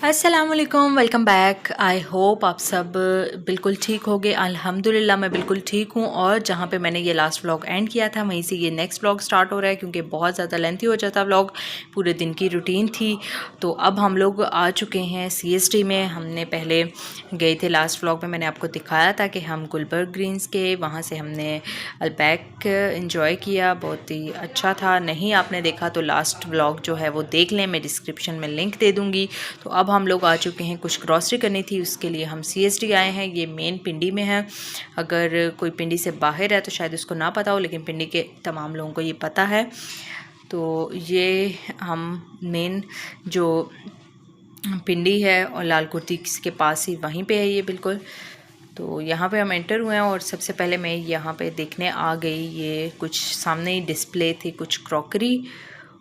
अस्सलाम वालेकुम, welcome back. I hope आप सब बिल्कुल ठीक होगे। अल्हम्दुलिल्लाह मैं बिल्कुल ठीक हूँ। और जहाँ पे मैंने ये लास्ट व्लॉग एंड किया था वहीं से ये नेक्स्ट व्लॉग स्टार्ट हो रहा है, क्योंकि बहुत ज़्यादा लेंथी हो जाता व्लॉग। पूरे दिन की रूटीन थी। तो अब हम लोग आ चुके हैं CST में। हमने पहले गए थे, लास्ट व्लॉग में मैंने आपको दिखाया था कि हम गुलबर्ग ग्रीन्स के वहाँ से हमने अल्पैक इंजॉय किया। बहुत ही अच्छा था। नहीं आपने देखा तो लास्ट व्लॉग जो है वो देख लें, मैं डिस्क्रिप्शन में लिंक दे दूँगी। तो अब हम लोग आ चुके हैं, कुछ ग्रॉसरी करनी थी, उसके लिए हम CST आए हैं। ये मेन पिंडी में है। अगर कोई पिंडी से बाहर है तो शायद उसको ना पता हो, लेकिन पिंडी के तमाम लोगों को ये पता है। तो ये हम मेन जो पिंडी है और लाल कुर्ती के पास ही वहीं पे है ये बिल्कुल। तो यहाँ पे हम एंटर हुए हैं और सबसे पहले मैं यहाँ पे देखने आ गई। ये कुछ सामने ही डिस्प्ले थी, कुछ क्रॉकरी,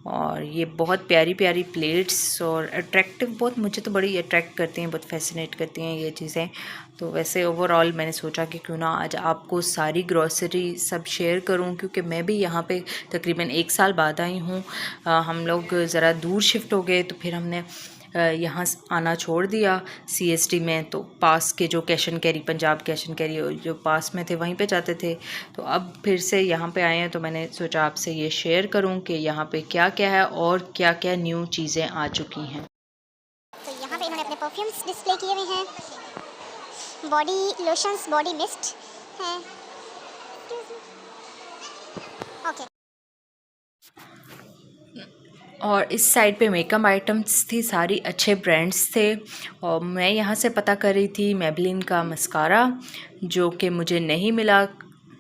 और ये बहुत प्यारी प्यारी प्लेट्स और अट्रैक्टिव, बहुत मुझे तो बड़ी अट्रैक्ट करती हैं, बहुत फैसिनेट करती हैं ये चीज़ें। तो वैसे ओवरऑल मैंने सोचा कि क्यों ना आज आपको सारी ग्रॉसरी सब शेयर करूं, क्योंकि मैं भी यहाँ पे तकरीबन 1 साल बाद आई हूँ। हम लोग ज़रा दूर शिफ्ट हो गए, तो फिर हमने यहाँ आना छोड़ दिया CST में। तो पास के जो cash and carry, Punjab cash and carry जो पास में थे वहीं पे जाते थे। तो अब फिर से यहाँ पे आए हैं, तो मैंने सोचा आपसे ये शेयर करूँ कि यहाँ पे क्या क्या है और क्या क्या न्यू चीज़ें आ चुकी हैं। तो यहाँ पे इन्होंने अपने परफ्यूम्स डिस्प्ले किए हुए हैं, बॉडी लोशंस, बॉडी मिस्ट हैं। ओके। और इस साइड पे मेकअप आइटम्स थी, सारी अच्छे ब्रांड्स थे। और मैं यहाँ से पता कर रही थी मेबलिन का मस्कारा, जो कि मुझे नहीं मिला।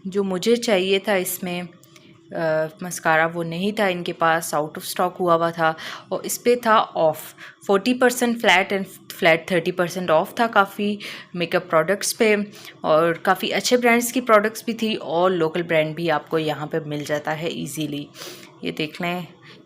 जो मुझे चाहिए था इसमें मस्कारा वो नहीं था इनके पास, आउट ऑफ स्टॉक हुआ था। और इस पे था of 40% flat and flat 30% of था काफ़ी मेकअप प्रोडक्ट्स पे। और काफ़ी अच्छे ब्रांड्स की प्रोडक्ट्स भी थी, और लोकल ब्रांड भी आपको यहाँ पे मिल जाता है इजीली। ये देख लें,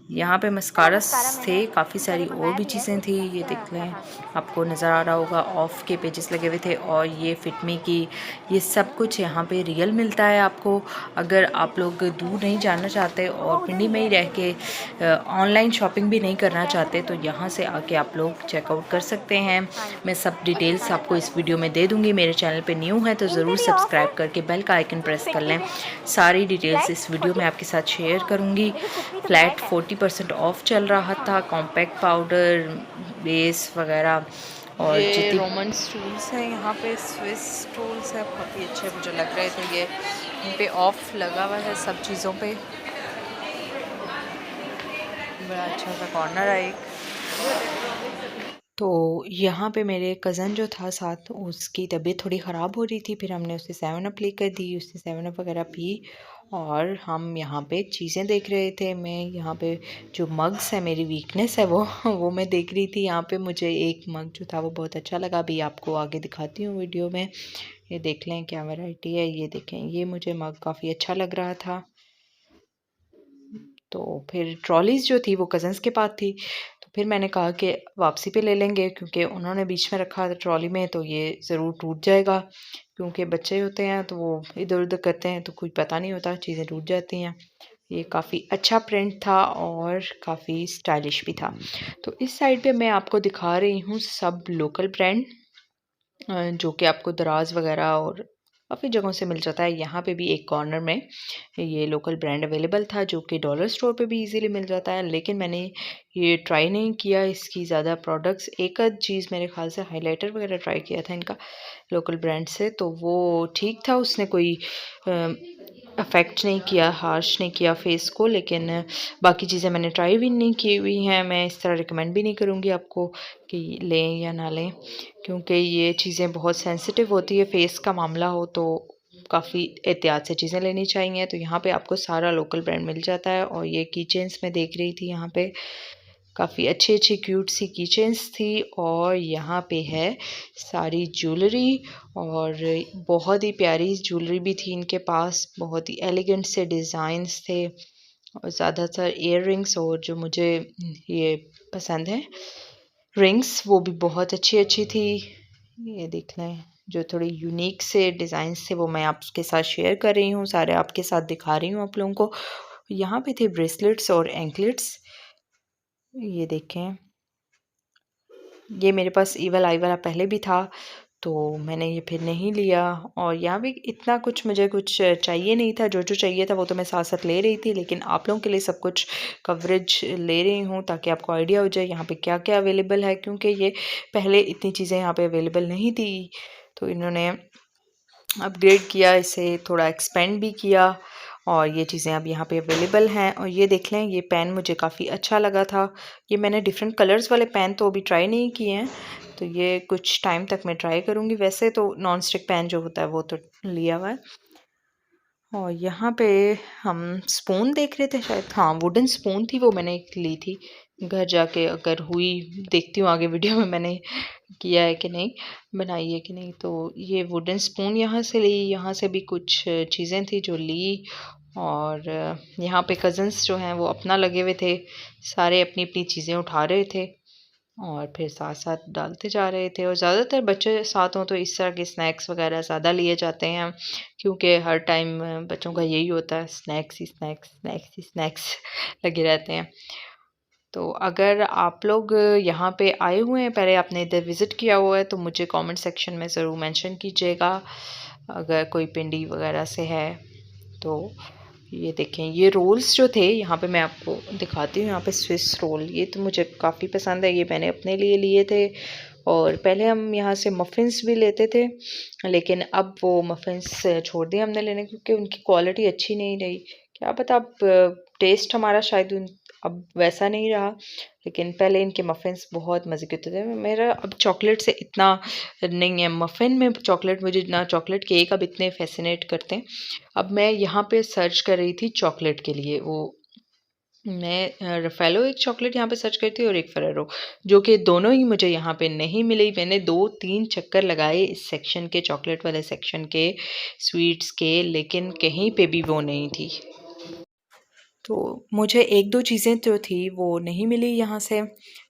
यहाँ पे मस्कारास थे, काफ़ी सारी और भी चीज़ें थी। ये देख लें, आपको नज़र आ रहा होगा, ऑफ के पेजेस लगे हुए थे। और ये फिटमी की, ये सब कुछ यहाँ पे रियल मिलता है आपको। अगर आप लोग दूर नहीं जाना चाहते और पिंडी में ही रह के ऑनलाइन शॉपिंग भी नहीं करना चाहते, तो यहाँ से आके आप लोग चेकआउट कर सकते हैं। मैं सब डिटेल्स आपको इस वीडियो में दे दूँगी। मेरे चैनल पे न्यू है तो ज़रूर सब्सक्राइब करके बेल का आइकन प्रेस कर लें। सारी डिटेल्स इस वीडियो में आपके साथ शेयर करूँगी। फ्लैट 40% ऑफ चल रहा था, कॉम्पैक्ट पाउडर, बेस वगैरह। और ये रोमन टूल्स हैं, यहाँ पे स्विस टूल्स है, बहुत ही अच्छे मुझे लग रहे थे। ये इन पे ऑफ लगा हुआ है सब चीज़ों पे। बड़ा अच्छा सा कॉर्नर है एक। तो यहाँ पे मेरे कज़न जो था साथ, उसकी तबीयत थोड़ी ख़राब हो रही थी। फिर हमने उसे 7 अप लेकर दी, उसने 7 अप वगैरह पी। और हम यहाँ पे चीज़ें देख रहे थे। मैं यहाँ पे जो मग्स है, मेरी वीकनेस है वो मैं देख रही थी। यहाँ पे मुझे एक मग जो था वो बहुत अच्छा लगा, अभी आपको आगे दिखाती हूँ वीडियो में। ये देख लें क्या वैरायटी है। ये देखें, ये मुझे मग काफ़ी अच्छा लग रहा था। तो फिर ट्रॉलीज़ जो थी वो कज़न्स के पास थी, तो फिर मैंने कहा कि वापसी पे ले लेंगे, क्योंकि उन्होंने बीच में रखा था ट्रॉली में, तो ये ज़रूर टूट जाएगा। क्योंकि बच्चे होते हैं तो वो इधर उधर करते हैं, तो कुछ पता नहीं होता, चीज़ें टूट जाती हैं। ये काफ़ी अच्छा प्रिंट था और काफ़ी स्टाइलिश भी था। तो इस साइड पे मैं आपको दिखा रही हूँ सब लोकल ब्रांड, जो कि आपको दराज वगैरह और काफ़ी जगहों से मिल जाता है। यहाँ पे भी एक कॉर्नर में ये लोकल ब्रांड अवेलेबल था, जो कि डॉलर स्टोर पे भी इजीली मिल जाता है। लेकिन मैंने ये ट्राई नहीं किया इसकी ज़्यादा प्रोडक्ट्स। एक आध चीज़ मेरे ख्याल से हाइलाइटर वगैरह ट्राई किया था इनका लोकल ब्रांड से, तो वो ठीक था। उसने कोई अफेक्ट नहीं किया, हार्श नहीं किया फेस को। लेकिन बाकी चीज़ें मैंने ट्राई भी नहीं की हुई हैं। मैं इस तरह रिकमेंड भी नहीं करूँगी आपको कि लें या ना लें, क्योंकि ये चीज़ें बहुत सेंसिटिव होती है। फेस का मामला हो तो काफ़ी एहतियात से चीज़ें लेनी चाहिए। तो यहाँ पे आपको सारा लोकल ब्रांड मिल जाता है। और ये की चेन्स मैं देख रही थी, यहाँ पे काफ़ी अच्छी अच्छी क्यूट सी की चेन्स थी। और यहाँ पे है सारी ज्वेलरी, और बहुत ही प्यारी ज्वेलरी भी थी इनके पास। बहुत ही एलिगेंट से डिज़ाइंस थे, और ज़्यादातर ईयर रिंग्स, और जो मुझे ये पसंद है रिंग्स, वो भी बहुत अच्छी अच्छी थी। ये देख लें, जो थोड़ी यूनिक से डिज़ाइंस थे वो मैं आपके साथ शेयर कर रही हूँ, सारे आपके साथ दिखा रही हूँ आप लोगों को। यहाँ पे थे ब्रेसलेट्स और एंकलेट्स। ये देखें, ये मेरे पास ईवल आई वाला पहले भी था, तो मैंने ये फिर नहीं लिया। और यहाँ भी इतना कुछ मुझे कुछ चाहिए नहीं था, जो चाहिए था वो तो मैं साथ साथ ले रही थी, लेकिन आप लोगों के लिए सब कुछ कवरेज ले रही हूँ ताकि आपको आइडिया हो जाए यहाँ पे क्या क्या अवेलेबल है, क्योंकि ये पहले इतनी चीज़ें यहाँ पे अवेलेबल नहीं थी। तो इन्होंने अपग्रेड किया, इसे थोड़ा एक्सपेंड भी किया और ये चीज़ें अब यहाँ पे अवेलेबल हैं। और ये देख लें, ये पेन मुझे काफ़ी अच्छा लगा था। ये मैंने डिफरेंट कलर्स वाले पेन तो अभी ट्राई नहीं किए हैं, तो ये कुछ टाइम तक मैं ट्राई करूँगी। वैसे तो नॉन स्टिक पेन जो होता है वो तो लिया हुआ है। और यहाँ पे हम स्पून देख रहे थे शायद, हाँ वुडन स्पून थी, वो मैंने एक ली थी। घर जाके अगर हुई, देखती हूँ आगे वीडियो में मैंने किया है कि नहीं, बनाई है कि नहीं। तो ये वुडन स्पून यहाँ से ली, यहाँ से भी कुछ चीज़ें थी जो ली। और यहाँ पे कज़न्स जो हैं वो अपना लगे हुए थे, सारे अपनी अपनी चीज़ें उठा रहे थे और फिर साथ साथ डालते जा रहे थे। और ज़्यादातर बच्चे साथ हों तो इस तरह के स्नैक्स वगैरह ज़्यादा लिए जाते हैं, क्योंकि हर टाइम बच्चों का यही होता है, स्नैक्स ही स्नैक्स, स्नैक्स ही स्नैक्स लगे रहते हैं। तो अगर आप लोग यहाँ पे आए हुए हैं, पहले आपने इधर विज़िट किया हुआ है, तो मुझे कमेंट सेक्शन में ज़रूर मेंशन कीजिएगा। अगर कोई पिंडी वगैरह से है तो। ये देखें, ये रोल्स जो थे यहाँ पे मैं आपको दिखाती हूँ। यहाँ पे स्विस रोल, ये तो मुझे काफ़ी पसंद है, ये मैंने अपने लिए लिए थे। और पहले हम यहाँ से मफ़िन्स भी लेते थे, लेकिन अब वो मफ़िन्स छोड़ दिए हमने लेने, क्योंकि उनकी क्वालिटी अच्छी नहीं रही। क्या पता, अब टेस्ट हमारा शायद अब वैसा नहीं रहा, लेकिन पहले इनके मफ़िन्स बहुत मज़े के होते थे। मेरा अब चॉकलेट से इतना नहीं है, मफ़िन में चॉकलेट, मुझे ना चॉकलेट केक अब इतने फैसिनेट करते हैं। अब मैं यहाँ पे सर्च कर रही थी चॉकलेट के लिए, वो मैं रफ़ेलो एक चॉकलेट यहाँ पे सर्च करी थी और एक फेरेरो, जो कि दोनों ही मुझे यहाँ पे नहीं मिली। मैंने 2-3 चक्कर लगाए इस सेक्शन के, चॉकलेट वाले सेक्शन के, स्वीट्स के, लेकिन कहीं पे भी वो नहीं थी। तो मुझे 1-2 चीज़ें जो थी वो नहीं मिली यहाँ से,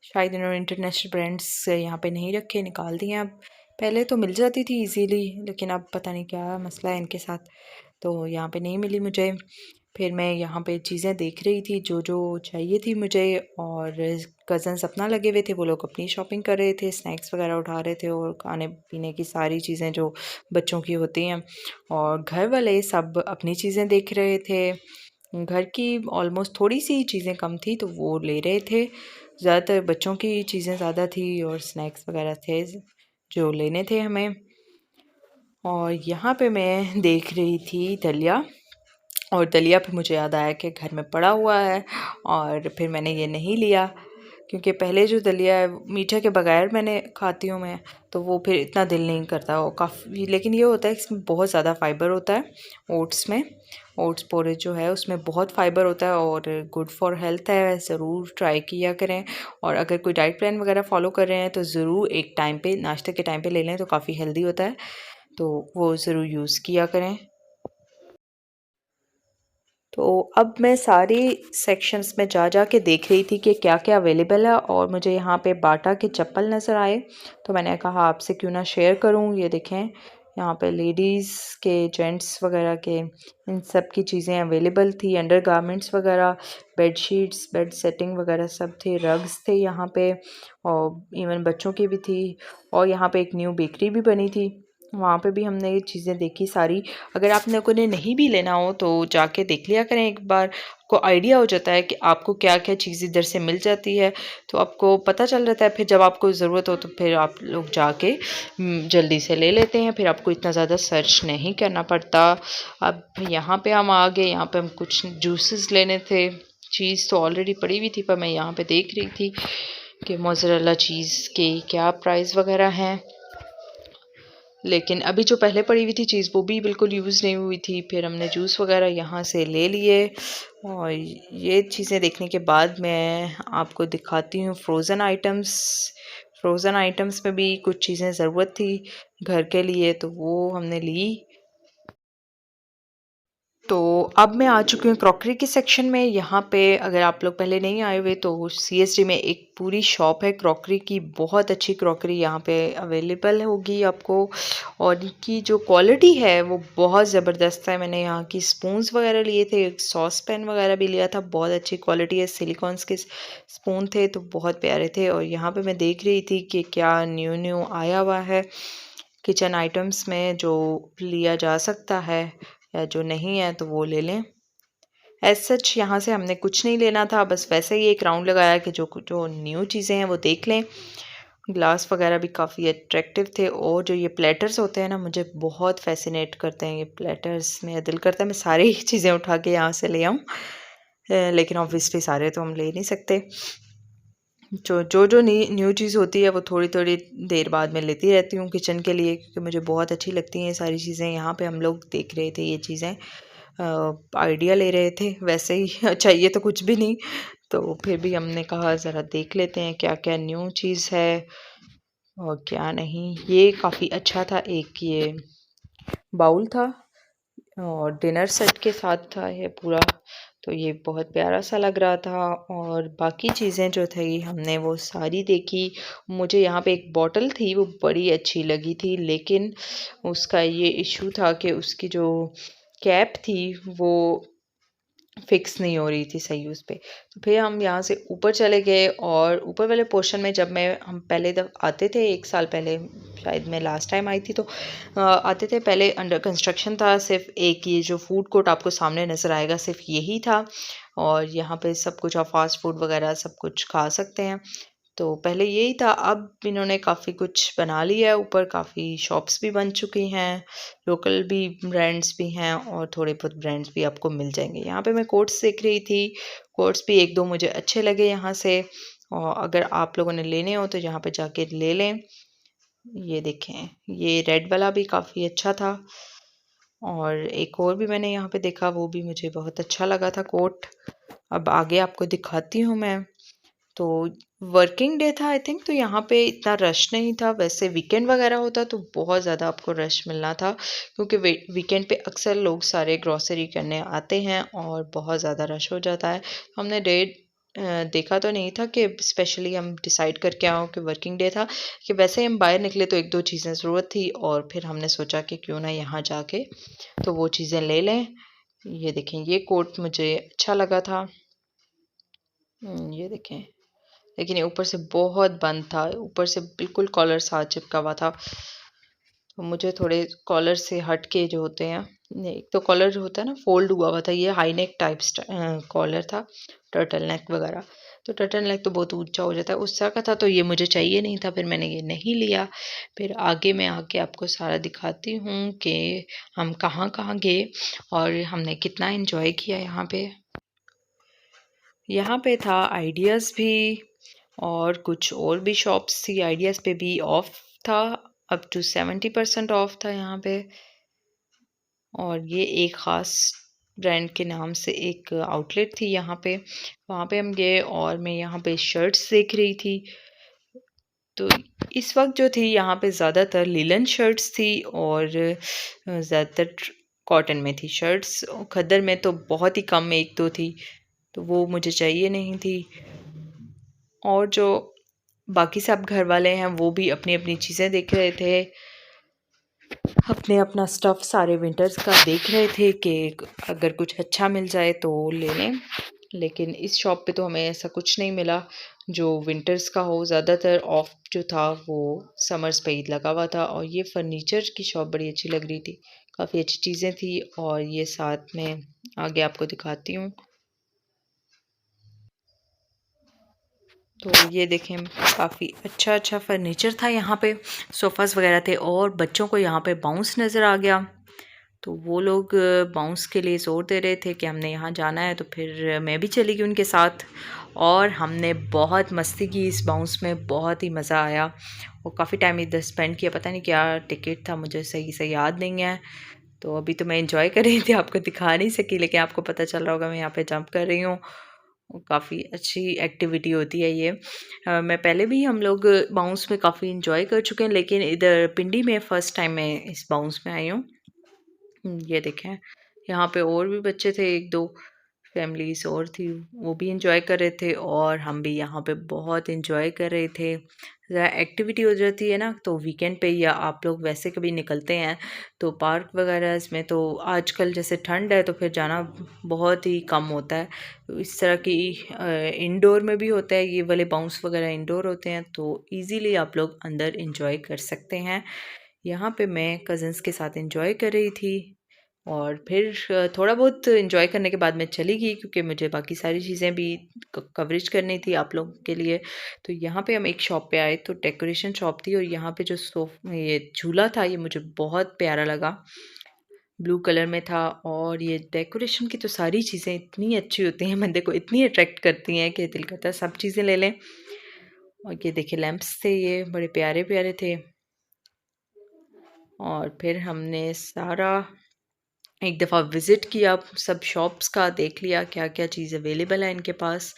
शायद इन्होंने इंटरनेशनल ब्रांड्स यहाँ पे नहीं रखे, निकाल दिए अब। पहले तो मिल जाती थी इजीली, लेकिन अब पता नहीं क्या मसला है इनके साथ, तो यहाँ पे नहीं मिली मुझे। फिर मैं यहाँ पे चीज़ें देख रही थी जो जो चाहिए थी मुझे, और कज़न्स अपना लगे हुए थे, वो लोग अपनी शॉपिंग कर रहे थे, स्नैक्स वगैरह उठा रहे थे और खाने पीने की सारी चीज़ें जो बच्चों की होती हैं। और घर वाले सब अपनी चीज़ें देख रहे थे। घर की ऑलमोस्ट थोड़ी सी चीज़ें कम थी तो वो ले रहे थे, ज़्यादातर बच्चों की चीज़ें ज़्यादा थी और स्नैक्स वगैरह थे जो लेने थे हमें। और यहाँ पे मैं देख रही थी दलिया, और दलिया पे मुझे याद आया कि घर में पड़ा हुआ है, और फिर मैंने ये नहीं लिया, क्योंकि पहले जो दलिया है मीठे के बगैर मैंने खाती हूँ मैं, तो वो फिर इतना दिल नहीं करता वो काफ़ी। लेकिन ये होता है कि इसमें बहुत ज़्यादा फ़ाइबर होता है, ओट्स में, ओट्स पोरेज जो है उसमें बहुत फ़ाइबर होता है और गुड फॉर हेल्थ है, ज़रूर ट्राई किया करें। और अगर कोई डाइट प्लान वगैरह फॉलो कर रहे हैं तो ज़रूर एक टाइम पे, नाश्ते के टाइम पे ले लें तो काफ़ी हेल्दी होता है, तो वो ज़रूर यूज़ किया करें। तो अब मैं सारी सेक्शंस में जा जा के देख रही थी कि क्या क्या अवेलेबल है, और मुझे यहाँ पे बाटा के चप्पल नज़र आए, तो मैंने कहा आपसे क्यों ना शेयर करूँ। ये देखें, यहाँ पे लेडीज़ के, जेंट्स वगैरह के, इन सब की चीज़ें अवेलेबल थी, अंडर गारमेंट्स वगैरह, बेड शीट्स, बेड सेटिंग वगैरह सब थे, रग्स थे यहाँ पे, और इवन बच्चों की भी थी। और यहाँ पे एक न्यू बेकरी भी बनी थी, वहाँ पे भी हमने ये चीज़ें देखी सारी। अगर आप लोगों ने नहीं भी लेना हो तो जाके देख लिया करें एक बार, आपको आइडिया हो जाता है कि आपको क्या क्या चीज़ इधर से मिल जाती है, तो आपको पता चल जाता है। फिर जब आपको ज़रूरत हो तो फिर आप लोग जाके जल्दी से ले लेते हैं, फिर आपको इतना ज़्यादा सर्च नहीं करना पड़ता। अब यहाँ पे हम आ गए, यहाँ पे हम कुछ जूसेस लेने थे। चीज़ तो ऑलरेडी पड़ी हुई थी, पर मैं यहाँ पे देख रही थी कि मोज़रेला चीज़ के क्या प्राइस वगैरह हैं, लेकिन अभी जो पहले पड़ी हुई थी चीज़ वो भी बिल्कुल यूज़ नहीं हुई थी। फिर हमने जूस वगैरह यहाँ से ले लिए, और ये चीज़ें देखने के बाद मैं आपको दिखाती हूँ फ्रोज़न आइटम्स। फ्रोज़न आइटम्स में भी कुछ चीज़ें ज़रूरत थी घर के लिए, तो वो हमने ली। तो अब मैं आ चुकी हूँ क्रॉकरी के सेक्शन में। यहाँ पे अगर आप लोग पहले नहीं आए हुए तो सीएसडी में एक पूरी शॉप है क्रॉकरी की। बहुत अच्छी क्रॉकरी यहाँ पे अवेलेबल होगी आपको, और इनकी जो क्वालिटी है वो बहुत ज़बरदस्त है। मैंने यहाँ की स्पून्स वगैरह लिए थे, एक सॉस पैन वगैरह भी लिया था, बहुत अच्छी क्वालिटी है। सिलिकॉन्स के स्पून थे तो बहुत प्यारे थे। और यहाँ पे मैं देख रही थी कि क्या न्यू न्यू आया हुआ है किचन आइटम्स में जो लिया जा सकता है, या जो नहीं है तो वो ले लें। एज सच यहाँ से हमने कुछ नहीं लेना था, बस वैसे ही एक राउंड लगाया कि जो जो न्यू चीज़ें हैं वो देख लें। ग्लास वगैरह भी काफ़ी अट्रैक्टिव थे, और जो ये प्लेटर्स होते हैं ना, मुझे बहुत फैसिनेट करते हैं ये प्लेटर्स। मेरा दिल करता है मैं सारी ही चीज़ें उठा के यहाँ से ले आऊँ, लेकिन ऑब्वियसली सारे तो हम ले नहीं सकते। जो न्यू चीज़ होती है वो थोड़ी थोड़ी देर बाद में लेती रहती हूँ किचन के लिए, क्योंकि मुझे बहुत अच्छी लगती हैं ये सारी चीज़ें। यहाँ पे हम लोग देख रहे थे ये चीज़ें, आइडिया ले रहे थे वैसे ही चाहिए तो कुछ भी नहीं, तो फिर भी हमने कहा ज़रा देख लेते हैं क्या क्या न्यू चीज़ है और क्या नहीं। ये काफ़ी अच्छा था, एक ये बाउल था और डिनर सेट के साथ था ये पूरा, तो ये बहुत प्यारा सा लग रहा था। और बाकी चीज़ें जो थी हमने वो सारी देखी। मुझे यहाँ पे एक बॉटल थी वो बड़ी अच्छी लगी थी, लेकिन उसका ये इशू था कि उसकी जो कैप थी वो फिक्स नहीं हो रही थी सही उस पे। तो फिर हम यहाँ से ऊपर चले गए, और ऊपर वाले पोर्शन में जब हम पहले जब आते थे 1 साल पहले, शायद मैं लास्ट टाइम आई थी, तो आते थे पहले अंडर कंस्ट्रक्शन था। सिर्फ एक ये जो फूड कोर्ट आपको सामने नज़र आएगा सिर्फ यही था, और यहाँ पे सब कुछ आप फास्ट फूड वगैरह सब कुछ खा सकते हैं। तो पहले यही था, अब इन्होंने काफ़ी कुछ बना लिया है, ऊपर काफ़ी शॉप्स भी बन चुकी हैं, लोकल भी ब्रांड्स भी हैं और थोड़े बहुत ब्रांड्स भी आपको मिल जाएंगे। यहाँ पे मैं कोट्स देख रही थी, कोट्स भी एक दो मुझे अच्छे लगे यहाँ से, और अगर आप लोगों ने लेने हो तो यहाँ पे जाके ले लें। ये देखें, ये रेड वाला भी काफ़ी अच्छा था, और एक और भी मैंने यहाँ पे देखा, वो भी मुझे बहुत अच्छा लगा था कोट। अब आगे आपको दिखाती हूँ मैं। तो वर्किंग डे था आई थिंक, तो यहाँ पे इतना रश नहीं था। वैसे वीकेंड वगैरह होता तो बहुत ज़्यादा आपको रश मिलना था, क्योंकि वीकेंड पे अक्सर लोग सारे ग्रॉसरी करने आते हैं और बहुत ज़्यादा रश हो जाता है। हमने डेट देखा तो नहीं था कि स्पेशली हम डिसाइड करके आओ कि वर्किंग डे था, कि वैसे हम बाहर निकले तो एक दो चीज़ें ज़रूरत थी, और फिर हमने सोचा कि क्यों ना यहाँ जाके तो वो चीज़ें ले लें। ये देखें, ये कोट मुझे अच्छा लगा था। ये देखें, लेकिन ये ऊपर से बहुत बंद था, ऊपर से बिल्कुल कॉलर साथ चिपका हुआ था। तो मुझे थोड़े कॉलर से हट के जो होते हैं, एक तो कॉलर जो होता है ना फोल्ड हुआ हुआ था, ये हाई नेक टाइप कॉलर था, टर्टल नेक वगैरह। तो टर्टल नेक तो बहुत ऊंचा हो जाता है, उस तरह का था, तो ये मुझे चाहिए नहीं था, फिर मैंने ये नहीं लिया। फिर आगे मैं आके आपको सारा दिखाती हूँ कि हम कहाँ कहाँ गए और हमने कितना एंजॉय किया यहाँ पे। यहाँ पे था आइडियाज़ भी, और कुछ और भी शॉप्स थी। आइडियाज़ पे भी ऑफ था, अप टू 70% ऑफ था यहाँ पे। और ये एक ख़ास ब्रांड के नाम से एक आउटलेट थी यहाँ पे, वहाँ पे हम गए, और मैं यहाँ पे शर्ट्स देख रही थी। तो इस वक्त जो थी यहाँ पे ज़्यादातर लिलन शर्ट्स थी, और ज़्यादातर कॉटन में थी शर्ट्स। खद्दर में तो बहुत ही कम एक दो थी, तो वो मुझे चाहिए नहीं थी। और जो बाकी सब घर वाले हैं वो भी अपनी अपनी चीज़ें देख रहे थे, अपने अपना स्टफ़ सारे विंटर्स का देख रहे थे कि अगर कुछ अच्छा मिल जाए तो ले लें। लेकिन इस शॉप पे तो हमें ऐसा कुछ नहीं मिला जो विंटर्स का हो। ज़्यादातर ऑफ जो था वो समर्स पे ही लगा हुआ था। और ये फर्नीचर की शॉप बड़ी अच्छी लग रही थी, काफ़ी अच्छी चीज़ें थी, और ये साथ में आगे आपको दिखाती हूँ। तो ये देखें, काफ़ी अच्छा अच्छा फर्नीचर था यहाँ पे, सोफ़ास वगैरह थे, और बच्चों को यहाँ पे बाउंस नज़र आ गया, तो वो लोग बाउंस के लिए ज़ोर दे रहे थे कि हमने यहाँ जाना है। तो फिर मैं भी चली गई उनके साथ, और हमने बहुत मस्ती की इस बाउंस में, बहुत ही मज़ा आया। और काफ़ी टाइम इधर स्पेंड किया, पता नहीं क्या टिकट था, मुझे सही से याद नहीं है। तो अभी तो मैं इंजॉय कर रही थी, आपको दिखा नहीं सकी, लेकिन आपको पता चल रहा होगा मैं यहाँ पे जंप कर रही हूँ। काफ़ी अच्छी एक्टिविटी होती है ये। मैं पहले भी हम लोग बाउंस में काफ़ी इंजॉय कर चुके हैं, लेकिन इधर पिंडी में फ़र्स्ट टाइम मैं इस बाउंस में आई हूँ। ये देखें, यहाँ पे और भी बच्चे थे, 1-2 फैमिलीज़ और थी, वो भी एंजॉय कर रहे थे और हम भी यहाँ पे बहुत एंजॉय कर रहे थे। ज़रा एक्टिविटी हो जाती है ना, तो वीकेंड पे या आप लोग वैसे कभी निकलते हैं तो पार्क वगैरह इसमें, तो आजकल जैसे ठंड है तो फिर जाना बहुत ही कम होता है। तो इस तरह की इंडोर में भी होता है, ये वाले बाउंस वगैरह इंडोर होते हैं, तो ईज़िली आप लोग अंदर एंजॉय कर सकते हैं। यहाँ पे मैं कज़िन्स के साथ एंजॉय कर रही थी और फिर थोड़ा बहुत एंजॉय करने के बाद मैं चली गई, क्योंकि मुझे बाकी सारी चीज़ें भी कवरेज करनी थी आप लोगों के लिए। तो यहाँ पे हम एक शॉप पे आए, तो डेकोरेशन शॉप थी और यहाँ पे जो ये झूला था, ये मुझे बहुत प्यारा लगा, ब्लू कलर में था। और ये डेकोरेशन की तो सारी चीज़ें इतनी अच्छी होती हैं, बंदे को इतनी अट्रैक्ट करती हैं कि दिल करता है सब चीज़ें ले लें। और ये देखिए लैंप्स थे, ये बड़े प्यारे प्यारे थे। और फिर हमने सारा एक दफ़ा विज़िट किया, सब शॉप्स का देख लिया क्या क्या चीज़ अवेलेबल है इनके पास।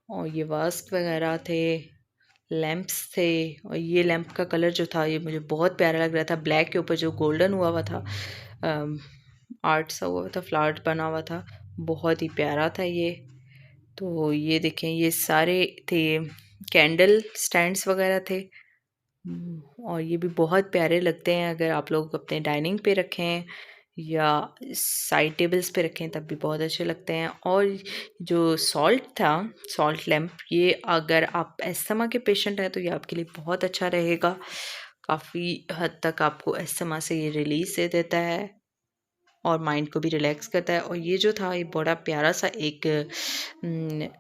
और ये वास्क वगैरह थे, लैंप्स थे। और ये लैंप का कलर जो था ये मुझे बहुत प्यारा लग रहा था, ब्लैक के ऊपर जो गोल्डन हुआ हुआ था, आर्ट सा हुआ था, फ्लावर बना हुआ था, बहुत ही प्यारा था ये। तो ये देखें, ये सारे थे, कैंडल स्टैंड्स वगैरह थे। और ये भी बहुत प्यारे लगते हैं, अगर आप लोग अपने डाइनिंग पे रखें या साइड टेबल्स पे रखें तब भी बहुत अच्छे लगते हैं। और जो सॉल्ट था, सॉल्ट लैम्प, ये अगर आप अस्थमा के पेशेंट हैं तो ये आपके लिए बहुत अच्छा रहेगा, काफ़ी हद तक आपको अस्थमा से ये रिलीज़ दे देता है और माइंड को भी रिलैक्स करता है। और ये जो था ये बड़ा प्यारा सा एक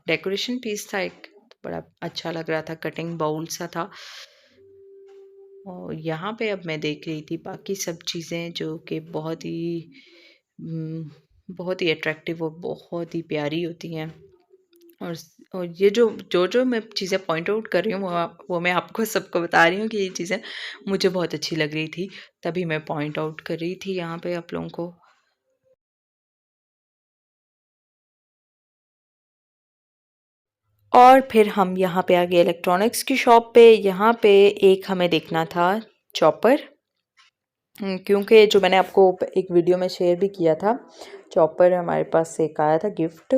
डेकोरेशन पीस था, एक बड़ा अच्छा लग रहा था, कटिंग बाउल सा था। और यहाँ पे अब मैं देख रही थी बाकी सब चीज़ें जो कि बहुत ही अट्रैक्टिव और बहुत ही प्यारी होती हैं। और ये जो मैं चीज़ें पॉइंट आउट कर रही हूँ वो मैं आपको सबको बता रही हूँ कि ये चीज़ें मुझे बहुत अच्छी लग रही थी, तभी मैं पॉइंट आउट कर रही थी यहाँ पे आप लोगों को। और फिर हम यहाँ पे आ गए इलेक्ट्रॉनिक्स की शॉप पे। यहाँ पे एक हमें देखना था चॉपर, क्योंकि जो मैंने आपको एक वीडियो में शेयर भी किया था, चॉपर हमारे पास से एक आया था गिफ्ट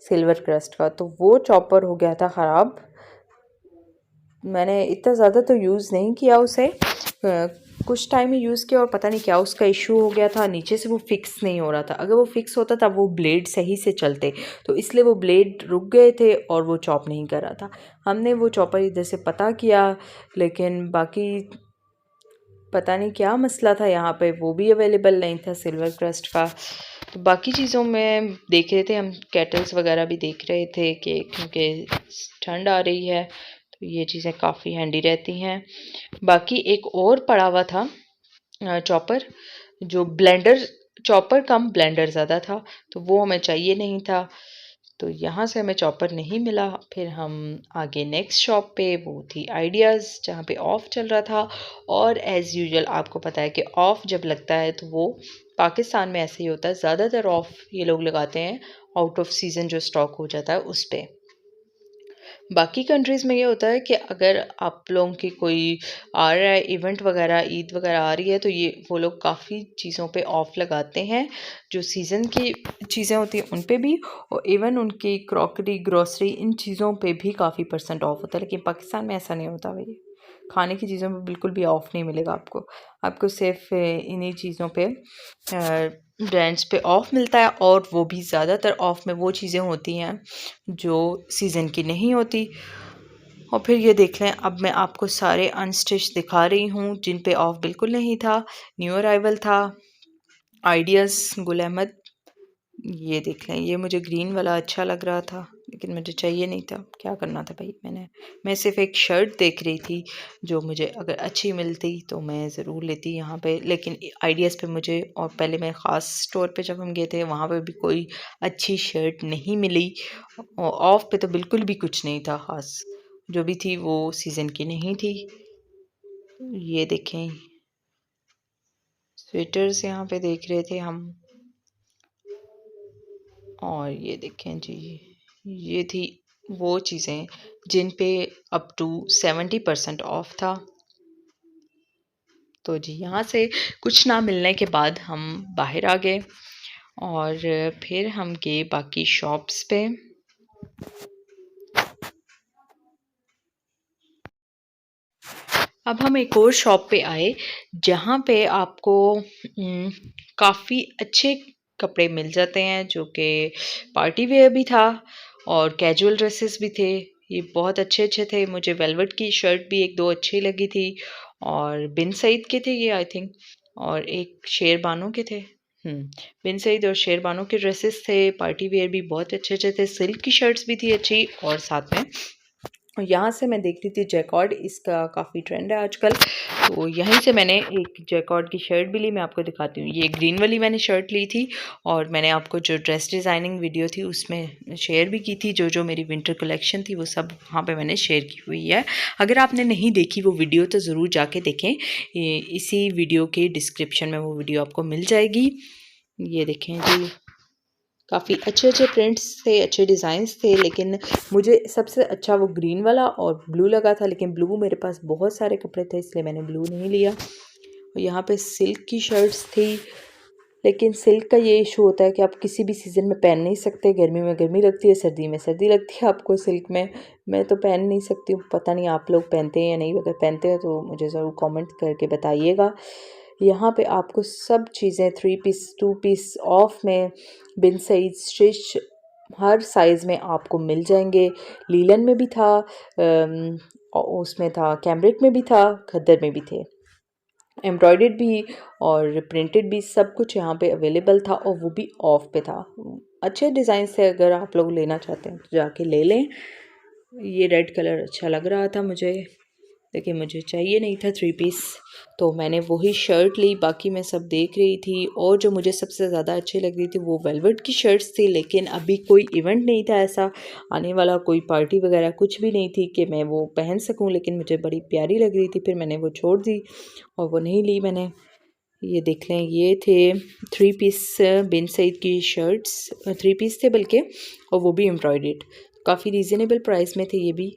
सिल्वर क्रस्ट का, तो वो चॉपर हो गया था ख़राब। मैंने इतना ज़्यादा तो यूज़ नहीं किया उसे, कुछ टाइम ही यूज़ किया और पता नहीं क्या उसका इशू हो गया था, नीचे से वो फिक्स नहीं हो रहा था। अगर वो फिक्स होता तब वो ब्लेड सही से चलते, तो इसलिए वो ब्लेड रुक गए थे और वो चॉप नहीं कर रहा था। हमने वो चॉपर इधर से पता किया, लेकिन बाकी पता नहीं क्या मसला था, यहाँ पे वो भी अवेलेबल नहीं था सिल्वर क्रस्ट का। तो बाकी चीज़ों में देख रहे थे हम, केटल्स वगैरह भी देख रहे थे कि क्योंकि ठंड आ रही है तो ये चीज़ें काफ़ी हैंडी रहती हैं। बाकी एक और पड़ा हुआ था चॉपर, जो ब्लेंडर, चॉपर कम ब्लेंडर ज़्यादा था, तो वो हमें चाहिए नहीं था, तो यहाँ से हमें चॉपर नहीं मिला। फिर हम आगे नेक्स्ट शॉप पे, वो थी आइडियाज़, जहाँ पे ऑफ़ चल रहा था। और एज़ यूजुअल आपको पता है कि ऑफ़ जब लगता है तो वो पाकिस्तान में ऐसे ही होता है, ज़्यादातर ऑफ़ ये लोग लगाते हैं आउट ऑफ सीज़न जो स्टॉक हो जाता है उस पे। बाकी कंट्रीज़ में ये होता है कि अगर आप लोगों की कोई आ रहा है इवेंट वगैरह, ईद वगैरह आ रही है, तो ये वो लोग काफ़ी चीज़ों पे ऑफ़ लगाते हैं, जो सीज़न की चीज़ें होती हैं उन पे भी, और इवन उनकी क्रॉकरी, ग्रोसरी, इन चीज़ों पे भी काफ़ी % ऑफ़ होता है। लेकिन पाकिस्तान में ऐसा नहीं होता भई, खाने की चीज़ों में बिल्कुल भी ऑफ़ नहीं मिलेगा आपको सिर्फ इन्हीं चीज़ों पे ब्रांड्स पे ऑफ़ मिलता है, और वो भी ज़्यादातर ऑफ़ में वो चीज़ें होती हैं जो सीज़न की नहीं होती। और फिर ये देख लें, अब मैं आपको सारे अनस्टिच दिखा रही हूँ जिन पे ऑफ़ बिल्कुल नहीं था। न्यू अराइवल था आइडियाज़, गुल अहमद, ये देख लें, ये मुझे ग्रीन वाला अच्छा लग रहा था लेकिन मुझे चाहिए नहीं था, क्या करना था भाई। मैं सिर्फ एक शर्ट देख रही थी जो मुझे अगर अच्छी मिलती तो मैं ज़रूर लेती यहाँ पे, लेकिन आइडियाज़ पे मुझे, और पहले मैं ख़ास स्टोर पे जब हम गए थे वहाँ पे भी कोई अच्छी शर्ट नहीं मिली, और ऑफ पे तो बिल्कुल भी कुछ नहीं था ख़ास, जो भी थी वो सीज़न की नहीं थी। ये देखें स्वेटर्स यहाँ पे देख रहे थे हम, और ये देखें जी, ये थी वो चीज़ें जिन पे अप टू 70% ऑफ था। तो जी यहाँ से कुछ ना मिलने के बाद हम बाहर आ गए और फिर हम गए बाकी शॉप्स पे। अब हम एक और शॉप पे आए जहाँ पे आपको काफ़ी अच्छे कपड़े मिल जाते हैं, जो कि पार्टी वेयर भी था और कैजुअल ड्रेसेस भी थे। ये बहुत अच्छे थे। मुझे वेलवेट की शर्ट भी एक दो अच्छी लगी थी और बिन सईद के थे ये आई थिंक, और एक शेरबानो के थे। बिन सईद और शेरबानो के ड्रेसेस थे। पार्टी वेयर भी बहुत अच्छे थे। सिल्क की शर्ट्स भी थी अच्छी, और साथ में यहाँ से मैं देख रही थी जैकॉर्ड, इसका काफ़ी ट्रेंड है आजकल, तो यहीं से मैंने एक जैकॉर्ड की शर्ट भी ली। मैं आपको दिखाती हूँ। ये ग्रीन वाली मैंने शर्ट ली थी, और मैंने आपको जो ड्रेस डिज़ाइनिंग वीडियो थी उसमें शेयर भी की थी। जो मेरी विंटर कलेक्शन थी वो सब वहाँ पे मैंने शेयर की हुई है। अगर आपने नहीं देखी वो वीडियो तो ज़रूर जाके देखें। इसी वीडियो के डिस्क्रिप्शन में वो वीडियो आपको मिल जाएगी। ये देखें जी, काफ़ी अच्छे प्रिंट्स थे, अच्छे डिज़ाइंस थे, लेकिन मुझे सबसे अच्छा वो ग्रीन वाला और ब्लू लगा था। लेकिन ब्लू मेरे पास बहुत सारे कपड़े थे, इसलिए मैंने ब्लू नहीं लिया। और यहाँ पे सिल्क की शर्ट्स थी, लेकिन सिल्क का ये इशू होता है कि आप किसी भी सीज़न में पहन नहीं सकते। गर्मी में गर्मी लगती है, सर्दी में सर्दी लगती है आपको सिल्क में। मैं तो पहन नहीं सकती हूँ, पता नहीं आप लोग पहनते हैं या नहीं। अगर पहनते हो तो मुझे ज़रूर कमेंट करके बताइएगा। यहाँ पे आपको सब चीज़ें 3 पीस 2 पीस ऑफ में बिन सईद स्टिच हर साइज़ में आपको मिल जाएंगे। लीलन में भी था, उसमें था कैम्ब्रिक में भी था, खद्दर में भी थे, एम्ब्रॉयडर्ड भी और प्रिंटेड भी, सब कुछ यहाँ पे अवेलेबल था, और वो भी ऑफ पे था। अच्छे डिज़ाइन से अगर आप लोग लेना चाहते हैं तो जाके ले लें। ये रेड कलर अच्छा लग रहा था मुझे, लेकिन मुझे चाहिए नहीं था 3 पीस, तो मैंने वही शर्ट ली। बाकी मैं सब देख रही थी, और जो मुझे सबसे ज़्यादा अच्छी लग रही थी वो वेलवेट की शर्ट्स थी। लेकिन अभी कोई इवेंट नहीं था ऐसा आने वाला, कोई पार्टी वगैरह कुछ भी नहीं थी कि मैं वो पहन सकूं, लेकिन मुझे बड़ी प्यारी लग रही थी। फिर मैंने वो छोड़ दी और वो नहीं ली मैंने। ये देख लें, ये थे 3 पीस बिन सईद की शर्ट्स, 3 पीस थे बल्कि, और वो भी एम्ब्रॉयडर्ड। काफ़ी रीज़नेबल प्राइस में थे ये भी।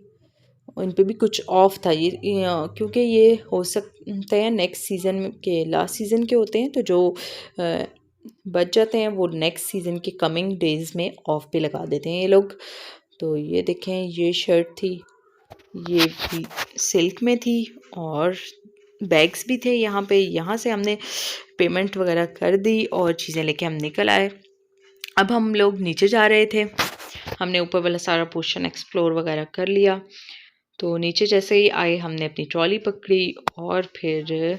उन पे भी कुछ ऑफ था ये क्योंकि ये हो सकता है नेक्स्ट सीज़न के लास्ट सीज़न के होते हैं, तो जो बच जाते हैं वो नेक्स्ट सीज़न के कमिंग डेज़ में ऑफ पे लगा देते हैं ये लोग। तो ये देखें, ये शर्ट थी, ये भी सिल्क में थी, और बैग्स भी थे यहाँ पे। यहाँ से हमने पेमेंट वगैरह कर दी और चीज़ें लेके हम निकल आए। अब हम लोग नीचे जा रहे थे, हमने ऊपर वाला सारा पोर्शन एक्सप्लोर वगैरह कर लिया। तो नीचे जैसे ही आए हमने अपनी ट्रॉली पकड़ी, और फिर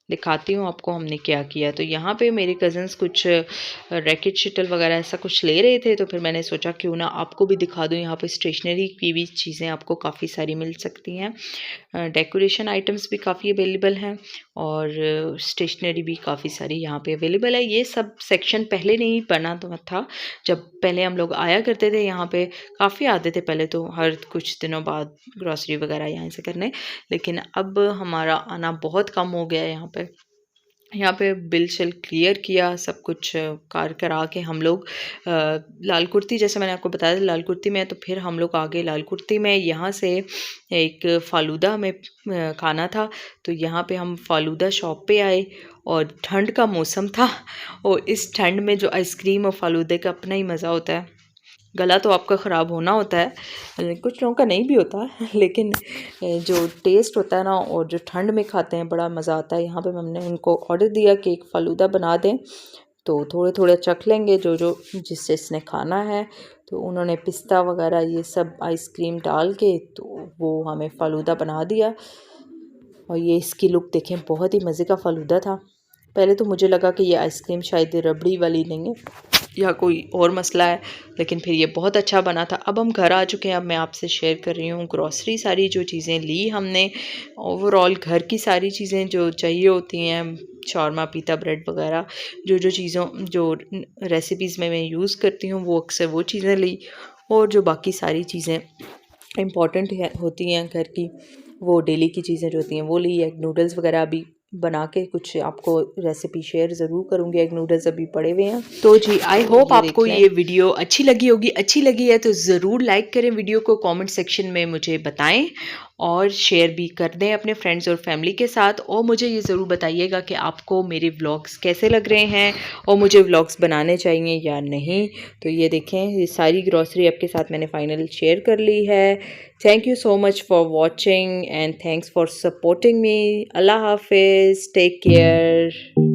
दिखाती हूँ आपको हमने क्या किया। तो यहाँ पे मेरे कज़न्स कुछ रैकेट शटल वगैरह ऐसा कुछ ले रहे थे, तो फिर मैंने सोचा क्यों ना आपको भी दिखा दूँ। यहाँ पे स्टेशनरी की भी चीज़ें आपको काफ़ी सारी मिल सकती हैं। डेकोरेशन आइटम्स भी काफ़ी अवेलेबल हैं, और स्टेशनरी भी काफ़ी सारी यहाँ पे अवेलेबल है। ये सब सेक्शन पहले नहीं बना तो था, जब पहले हम लोग आया करते थे यहाँ पे, काफ़ी आते थे पहले तो, हर कुछ दिनों बाद ग्रॉसरी वगैरह यहाँ से करने। लेकिन अब हमारा आना बहुत कम हो गया है यहाँ पे। यहाँ पे बिल शिल क्लियर किया, सब कुछ कार करा के हम लोग लाल कुर्ती, जैसे मैंने आपको बताया था लाल कुर्ती में, तो फिर हम लोग आ गए लाल कुर्ती में। यहाँ से एक फ़ालूदा में खाना था, तो यहाँ पे हम फ़ालूदा शॉप पे आए, और ठंड का मौसम था, और इस ठंड में जो आइसक्रीम और फ़ालूदे का अपना ही मज़ा होता है। गला तो आपका ख़राब होना होता है, कुछ लोगों का नहीं भी होता, लेकिन जो टेस्ट होता है ना, और जो ठंड में खाते हैं बड़ा मज़ा आता है। यहाँ पे हमने उनको ऑर्डर दिया कि एक फ़ालूदा बना दें, तो थोड़े थोड़े चख लेंगे जो जो जिसने खाना है। तो उन्होंने पिस्ता वगैरह ये सब आइसक्रीम डाल के तो वो हमें फ़ालूदा बना दिया। और ये इसकी लुक देखें, बहुत ही मज़े का फ़ालूदा था। पहले तो मुझे लगा कि ये आइसक्रीम शायद रबड़ी वाली नहीं है या कोई और मसला है, लेकिन फिर ये बहुत अच्छा बना था। अब हम घर आ चुके हैं, अब मैं आपसे शेयर कर रही हूँ ग्रॉसरी, सारी जो चीज़ें ली हमने, ओवरऑल घर की सारी चीज़ें जो चाहिए होती हैं, शौरमा, पीता ब्रेड वगैरह, जो जो चीज़ों जो रेसिपीज़ में मैं यूज़ करती हूँ वो अक्सर वो चीज़ें ली, और जो बाकी सारी चीज़ें इम्पॉर्टेंट होती हैं घर की, वो डेली की चीज़ें जो होती हैं वो ली। एग नूडल्स वगैरह अभी बना के कुछ आपको रेसिपी शेयर ज़रूर करूँगी। एग नूडल्स अभी पड़े हुए हैं। तो जी आई होप आपको ये वीडियो अच्छी लगी होगी। अच्छी लगी है तो ज़रूर लाइक करें वीडियो को, कमेंट सेक्शन में मुझे बताएं, और शेयर भी कर दें अपने फ्रेंड्स और फैमिली के साथ। और मुझे ये ज़रूर बताइएगा कि आपको मेरे व्लॉग्स कैसे लग रहे हैं और मुझे व्लॉग्स बनाने चाहिए या नहीं। तो ये देखें, ये सारी ग्रॉसरी आपके साथ मैंने फाइनल शेयर कर ली है। Thank you so much for watching and thanks for supporting me. Allah हाफिज़, टेक केयर।